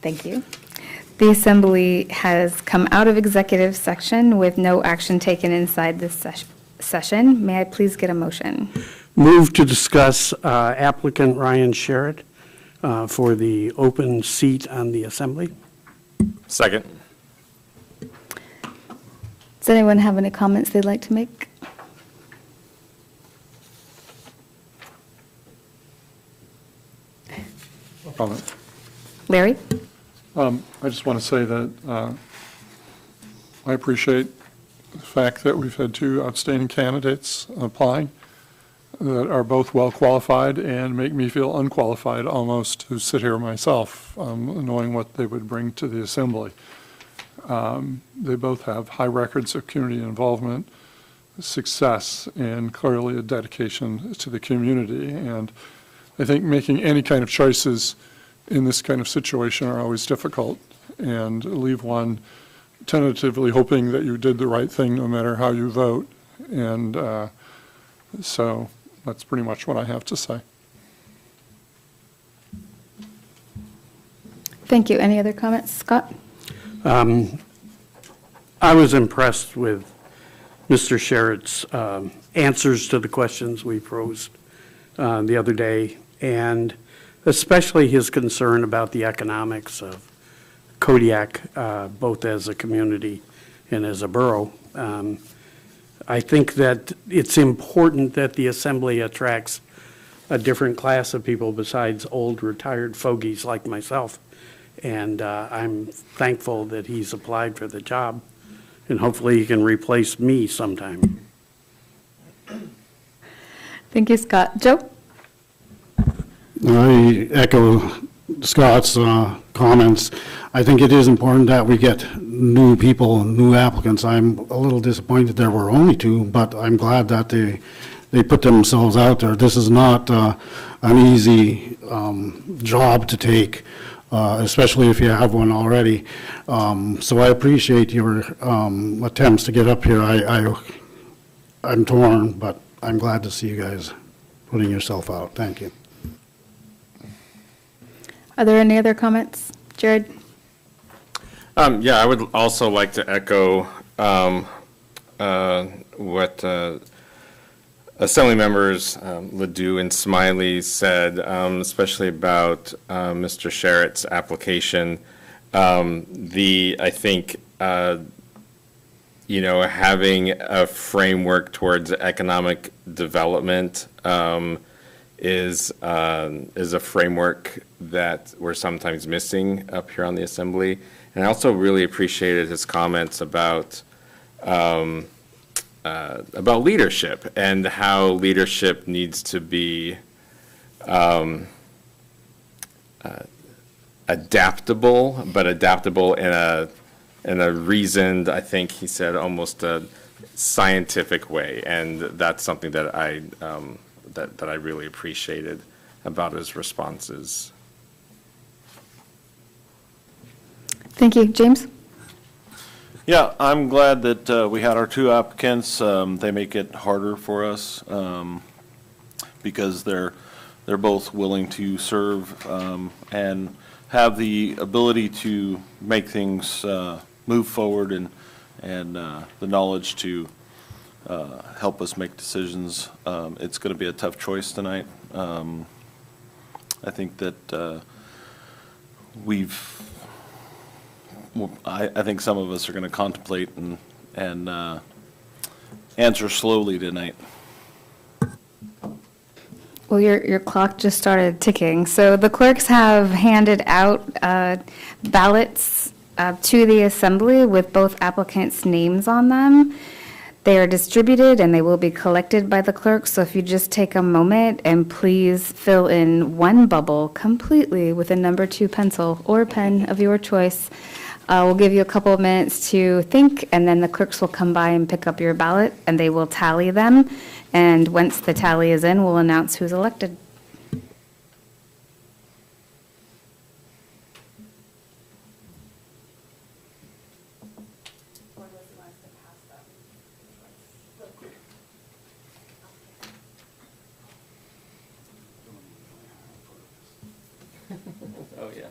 Thank you. The Assembly has come out of executive section with no action taken inside this session. May I please get a motion? Move to discuss applicant Ryan Sherritt for the open seat on the Assembly. Second. Does anyone have any comments they'd like to make? Comment. Larry? I just want to say that I appreciate the fact that we've had two outstanding candidates applying that are both well-qualified and make me feel unqualified almost to sit here myself, knowing what they would bring to the Assembly. They both have high records of community involvement, success, and clearly a dedication to the community. And I think making any kind of choices in this kind of situation are always difficult, and leave one tentatively hoping that you did the right thing no matter how you vote. And so that's pretty much what I have to say. Thank you. Any other comments? Scott? I was impressed with Mr. Sherritt's answers to the questions we posed the other day, and especially his concern about the economics of Kodiak, both as a community and as a borough. I think that it's important that the Assembly attracts a different class of people besides old retired fogies like myself. And I'm thankful that he's applied for the job, and hopefully he can replace me sometime. Thank you, Scott. Joe? I echo Scott's comments. I think it is important that we get new people, new applicants. I'm a little disappointed there were only two, but I'm glad that they put themselves out there. This is not an easy job to take, especially if you have one already. So I appreciate your attempts to get up here. I'm torn, but I'm glad to see you guys putting yourself out. Thank you. Are there any other comments? Jared? Yeah, I would also like to echo what Assembly members Ledoux and Smiley said, especially about Mr. Sherritt's application. I think, having a framework towards economic development is a framework that we're sometimes missing up here on the Assembly. And I also really appreciated his comments about leadership and how leadership needs to be adaptable, but adaptable in a reasoned, I think he said, almost a scientific way. And that's something that I really appreciated about his responses. Thank you. James? Yeah, I'm glad that we had our two applicants. They make it harder for us because they're both willing to serve and have the ability to make things move forward and the knowledge to help us make decisions. It's going to be a tough choice tonight. I think that I think some of us are going to contemplate and answer slowly tonight. Well, your clock just started ticking. So the clerks have handed out ballots to the Assembly with both applicants' names on them. They are distributed and they will be collected by the clerk. So if you just take a moment and please fill in one bubble completely with a number 2 pencil or pen of your choice. We'll give you a couple of minutes to think, and then the clerks will come by and pick up your ballot, and they will tally them. And once the tally is in, we'll announce who's elected. Oh, yeah.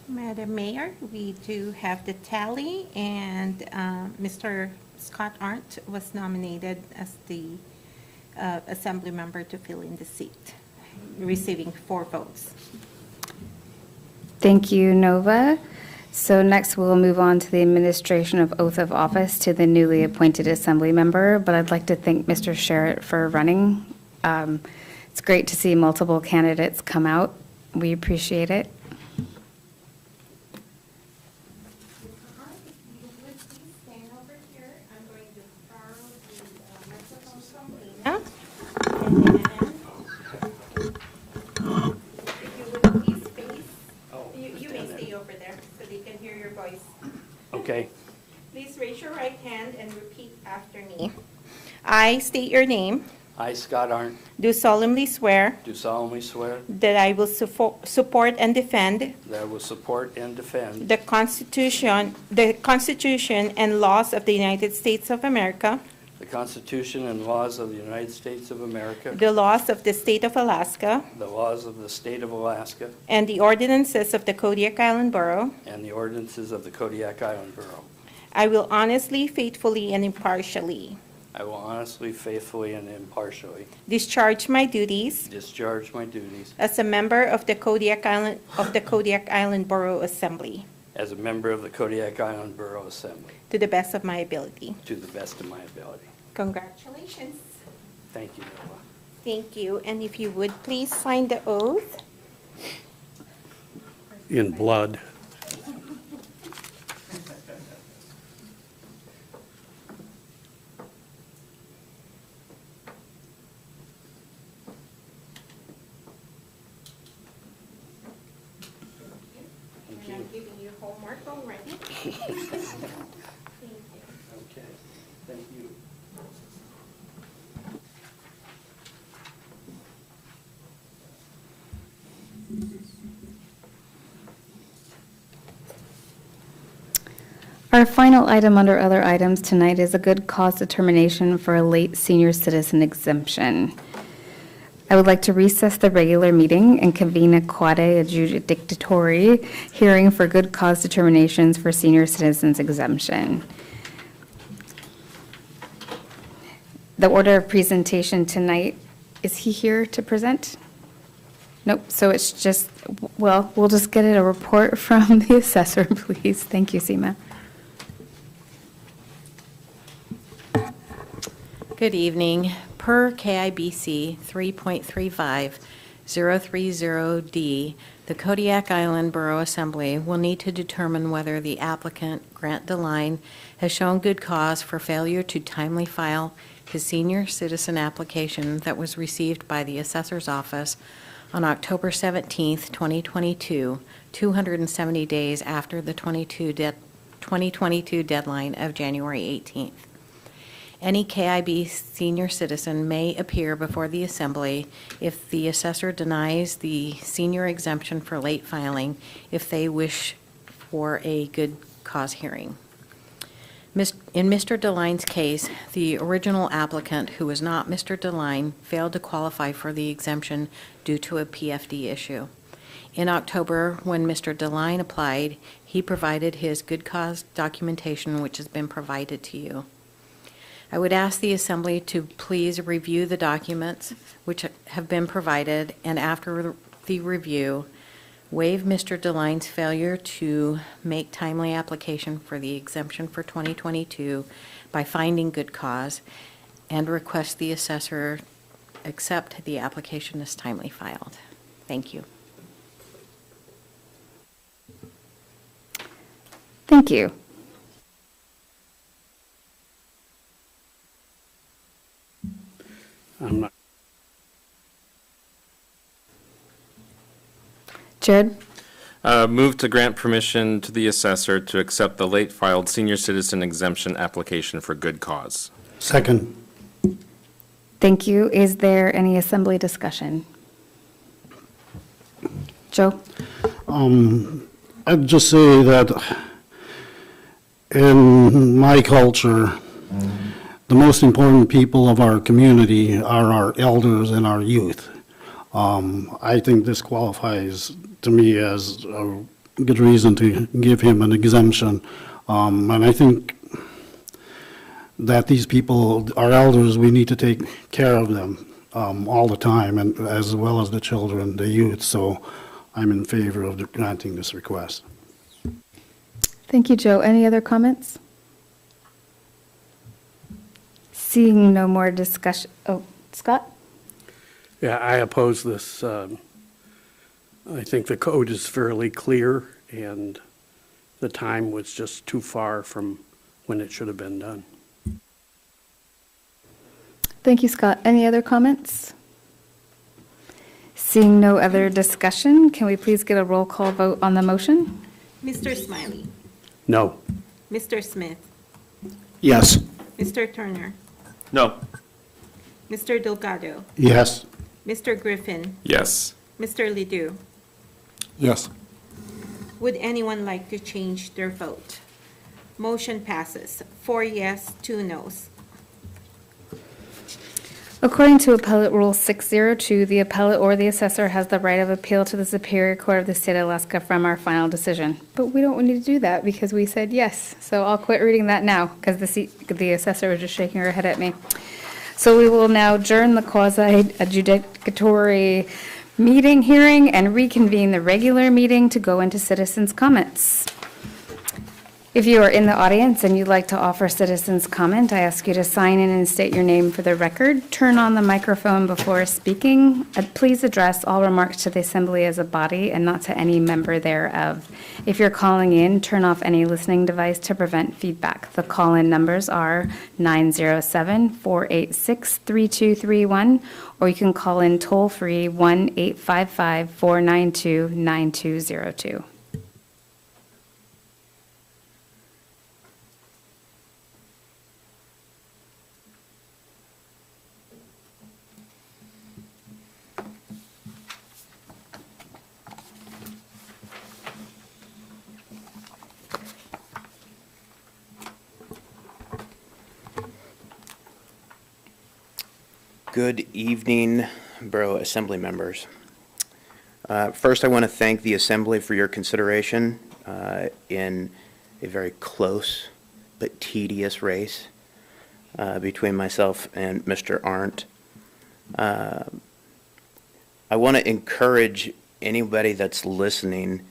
Madam Mayor, we do have the tally, and Mr. Scott Arndt was nominated as the assembly member to fill in the seat, receiving 4 votes. Thank you, Nova. So next, we'll move on to the administration of oath of office to the newly appointed assembly member, but I'd like to thank Mr. Sherritt for running. It's great to see multiple candidates come out. We appreciate it. You may stay over there so they can hear your voice. Okay. Please raise your right hand and repeat after me. I state your name, I, Scott Arndt, do solemnly swear do solemnly swear that I will support and defend that I will support and defend the Constitution and laws of the United States of America, the Constitution and laws of the United States of America, the laws of the State of Alaska, the laws of the State of Alaska, and the ordinances of the Kodiak Island Borough. and the ordinances of the Kodiak Island Borough. I will honestly, faithfully, and impartially I will honestly, faithfully, and impartially discharge my duties discharge my duties as a member of the Kodiak Island Borough Assembly as a member of the Kodiak Island Borough Assembly to the best of my ability. to the best of my ability. Congratulations. Thank you, Nova. Thank you. And if you would please sign the oath. In blood. And I'm giving you homework already. Thank you. Okay, thank you. Our final item under other items tonight is a good cause determination for a late senior citizen exemption. I would like to recess the regular meeting and convene a quade adjudicatory hearing for good cause determinations for senior citizens exemption. The order of presentation tonight, is he here to present? Nope, so it's just, well, we'll just get a report from the assessor, please. Thank you, Seema. Good evening. Per KIBC 3.35030D, the Kodiak Island Borough Assembly will need to determine whether the applicant, Grant DeLine, has shown good cause for failure to timely file his senior citizen application that was received by the assessor's office on October 17th, 2022, 270 days after the 2022 deadline of January 18th. Any KIB senior citizen may appear before the assembly if the assessor denies the senior exemption for late filing if they wish for a good cause hearing. In Mr. DeLine's case, the original applicant, who was not Mr. DeLine, failed to qualify for the exemption due to a PFD issue. In October, when Mr. DeLine applied, he provided his good cause documentation, which has been provided to you. I would ask the Assembly to please review the documents which have been provided, and after the review, waive Mr. DeLine's failure to make timely application for the exemption for 2022 by finding good cause, and request the assessor accept the application as timely filed. Thank you. Thank you. I'm not, Jared? Move to grant permission to the assessor to accept the late filed senior citizen exemption application for good cause. Second. Thank you. Is there any assembly discussion? Joe? I'd just say that in my culture, the most important people of our community are our elders and our youth. I think this qualifies to me as a good reason to give him an exemption. And I think that these people, our elders, we need to take care of them all the time, and as well as the children, the youth. So I'm in favor of granting this request. Thank you, Joe. Any other comments? Seeing no more discussion, oh, Scott? yeah, I oppose this. I think the code is fairly clear, and the time was just too far from when it should have been done. Thank you, Scott. Any other comments? Seeing no other discussion, can we please get a roll call vote on the motion? Mr. Smiley, No. Mr. Smith, Yes. Mr. Turner, No. Mr. Delgado, Yes. Mr. Griffin, Yes. Mr. Ledoux. Yes. Would anyone like to change their vote? Motion passes, 4 yes, 2 noes. According to Appellate Rule 602, the appellate or the assessor has the right of appeal to the Superior Court of the State of Alaska from our final decision. But we don't need to do that because we said yes. So I'll quit reading that now because the assessor was just shaking her head at me. So we will now adjourn the quasi-adjudicatory hearing and reconvene the regular meeting to go into citizens' comments. If you are in the audience and you'd like to offer citizens' comment, I ask you to sign in and state your name for the record. Turn on the microphone before speaking. Please address all remarks to the assembly as a body and not to any member thereof. If you're calling in, turn off any listening device to prevent feedback. The call-in numbers are 907-486-3231, or you can call in toll-free 1-855-492-9202. Good evening, Borough Assembly members. First, I want to thank the Assembly for your consideration in a very close but tedious race between myself and Mr. Arndt. I want to encourage anybody that's listening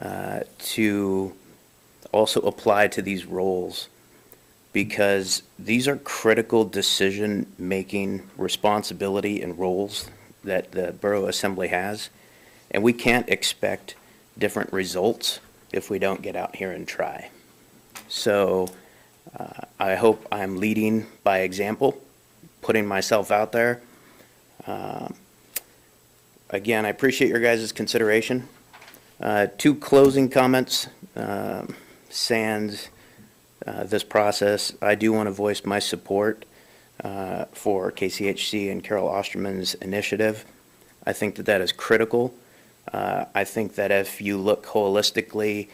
to also apply to these roles, because these are critical decision-making responsibility and roles that the Borough Assembly has, and we can't expect different results if we don't get out here and try. So I hope I'm leading by example, putting myself out there. Again, I appreciate your guys' consideration. 2 closing comments, sans this process. I do want to voice my support for KCHC and Carol Osterman's initiative. I think that that is critical. I think that if you look holistically,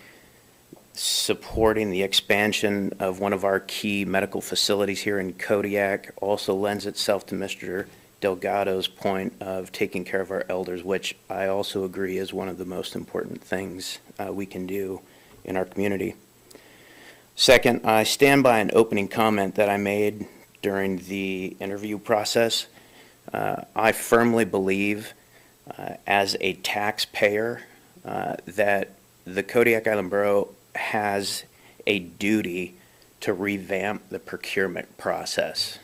supporting the expansion of one of our key medical facilities here in Kodiak also lends itself to Mr. Delgado's point of taking care of our elders, which I also agree is one of the most important things we can do in our community. Second, I stand by an opening comment that I made during the interview process. I firmly believe, as a taxpayer, that the Kodiak Island Borough has a duty to revamp the procurement process.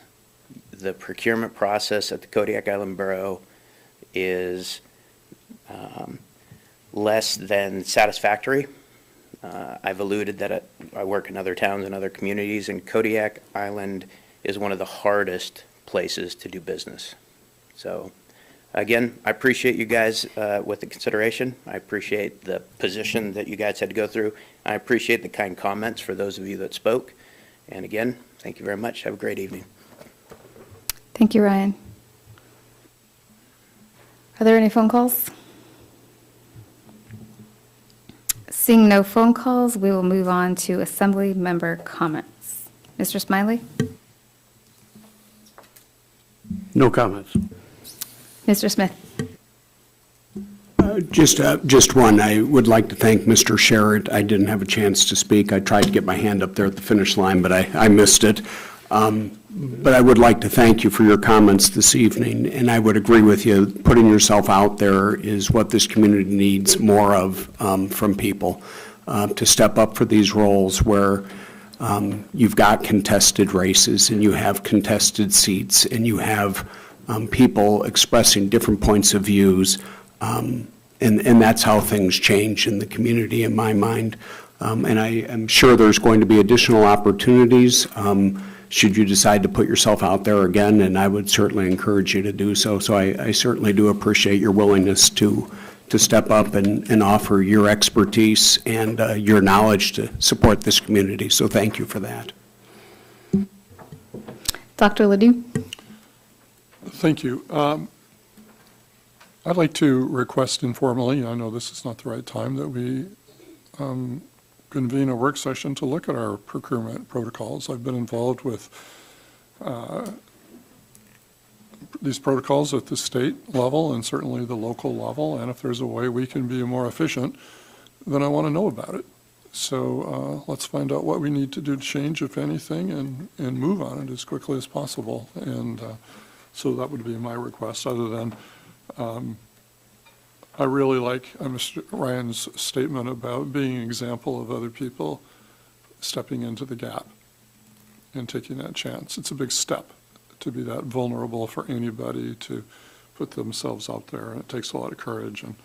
The procurement process at the Kodiak Island Borough is less than satisfactory. I've alluded that I work in other towns and other communities, and Kodiak Island is one of the hardest places to do business. So, again, I appreciate you guys with the consideration. I appreciate the position that you guys had to go through. I appreciate the kind comments for those of you that spoke. And again, thank you very much. Have a great evening. Thank you, Ryan. Are there any phone calls? Seeing no phone calls, we will move on to Assembly member comments. Mr. Smiley? No comments. Mr. Smith? Just one. I would like to thank Mr. Sherritt. I didn't have a chance to speak. I tried to get my hand up there at the finish line, but I missed it. But I would like to thank you for your comments this evening, and I would agree with you. Putting yourself out there is what this community needs more of from people, to step up for these roles where you've got contested races and you have contested seats and you have people expressing different points of views. And that's how things change in the community, in my mind. And I am sure there's going to be additional opportunities should you decide to put yourself out there again, and I would certainly encourage you to do so. So I certainly do appreciate your willingness to step up and offer your expertise and your knowledge to support this community. So thank you for that. Dr. Ledoux? Thank you. I'd like to request informally, I know this is not the right time, that we convene a work session to look at our procurement protocols. I've been involved with these protocols at the state level and certainly the local level, and if there's a way we can be more efficient, then I want to know about it. So let's find out what we need to do to change, if anything, and move on it as quickly as possible. And so that would be my request, other than I really like Mr. Ryan's statement about being an example of other people stepping into the gap and taking that chance. It's a big step to be that vulnerable for anybody to put themselves out there, and it takes a lot of courage, and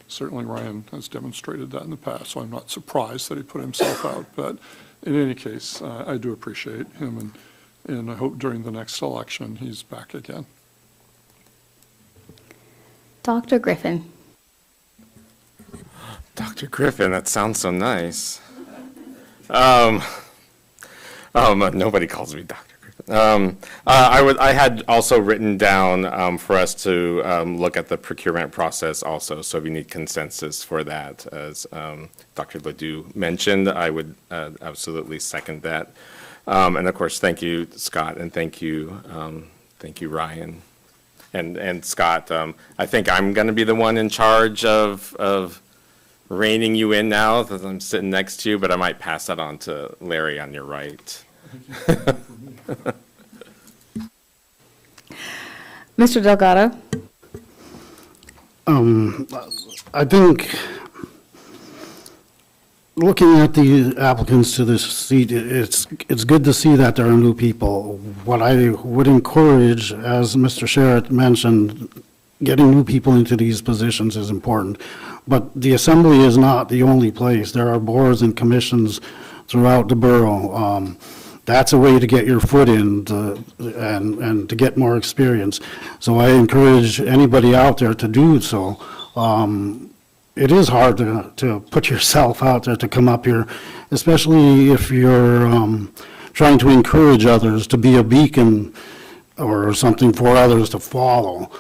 certainly Ryan has demonstrated that in the past, so I'm not surprised that he put himself out. But in any case, I do appreciate him, and I hope during the next election he's back again. Dr. Griffin? Dr. Griffin, that sounds so nice. Nobody calls me Dr. Griffin. I had also written down for us to look at the procurement process also, so we need consensus for that. As Dr. Ledoux mentioned, I would absolutely second that. And of course, thank you, Scott, and thank you, Ryan. And Scott, I think I'm going to be the one in charge of reining you in now that I'm sitting next to you, but I might pass that on to Larry on your right. Mr. Delgado? I think looking at the applicants to this seat, it's good to see that there are new people. What I would encourage, as Mr. Sherritt mentioned, getting new people into these positions is important. But the Assembly is not the only place. There are boards and commissions throughout the borough. That's a way to get your foot in and to get more experience. So I encourage anybody out there to do so. It is hard to put yourself out there to come up here, especially if you're trying to encourage others to be a beacon or something for others to follow.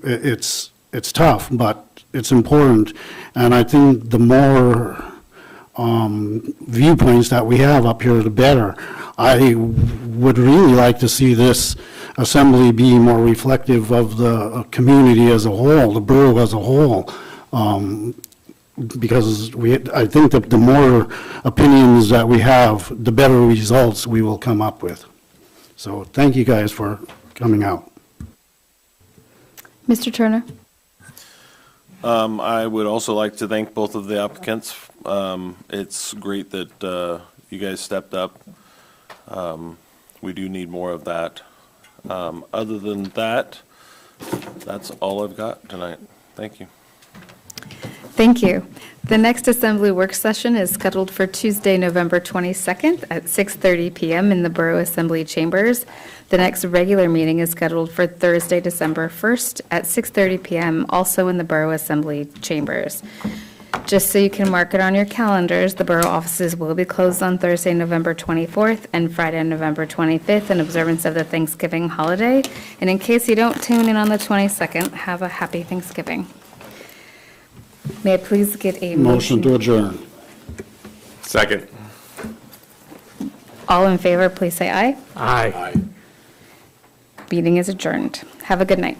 It's tough, but it's important. And I think the more viewpoints that we have up here, the better. I would really like to see this assembly be more reflective of the community as a whole, the borough as a whole. Because I think that the more opinions that we have, the better results we will come up with. So thank you guys for coming out. Mr. Turner? I would also like to thank both of the applicants. It's great that you guys stepped up. We do need more of that. Other than that, that's all I've got tonight. Thank you. Thank you. The next Assembly work session is scheduled for Tuesday, November 22nd at 6:30 PM in the Borough Assembly Chambers. The next regular meeting is scheduled for Thursday, December 1st at 6:30 PM, also in the Borough Assembly Chambers. Just so you can mark it on your calendars, the Borough offices will be closed on Thursday, November 24th and Friday, November 25th in observance of the Thanksgiving holiday. And in case you don't tune in on the 22nd, have a happy Thanksgiving. May I please get a Motion to motion? adjourn. Second. All in favor, please say aye. Aye. Meeting is adjourned. Have a good night.